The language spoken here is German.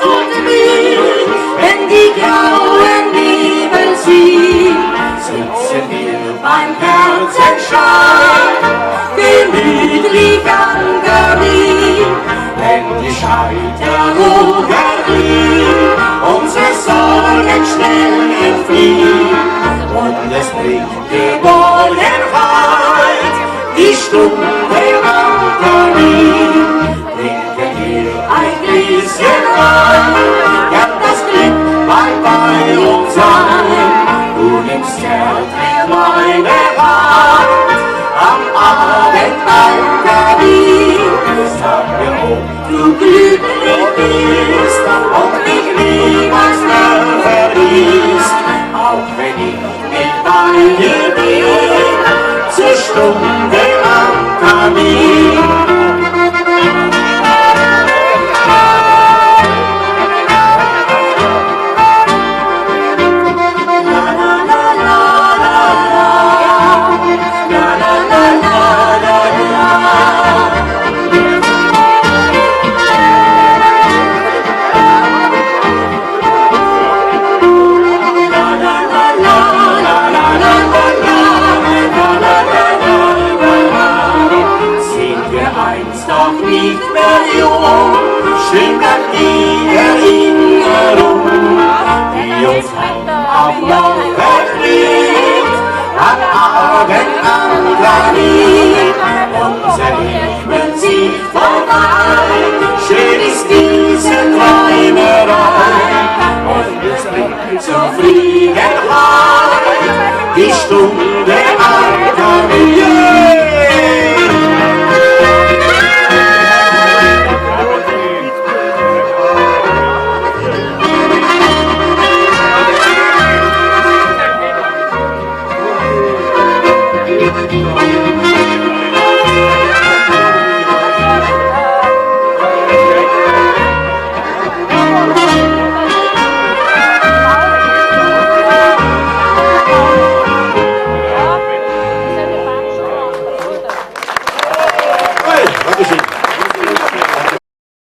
und Wind, wenn die grauen Nebel ziehen, sitzen wir beim Kerzenschein, gemütlich angeregt, wenn die Scheiterung erglüht, unsere Sorgen schnell entfliehen, und es bringt Geborgenheit, die Stunde am Kamin. Trinken wir ein Gläschen Wein, ja, das Glück mag bei uns sein. Du nimmst zärtlich meine Hand, am Abend beim Kamin. Sag mir, ob du glücklich bist und mich niemals mehr verliest, auch wenn ich nicht bei dir bin, zur Stunde am Kamin. Doch nicht mehr jung, schön bleibt die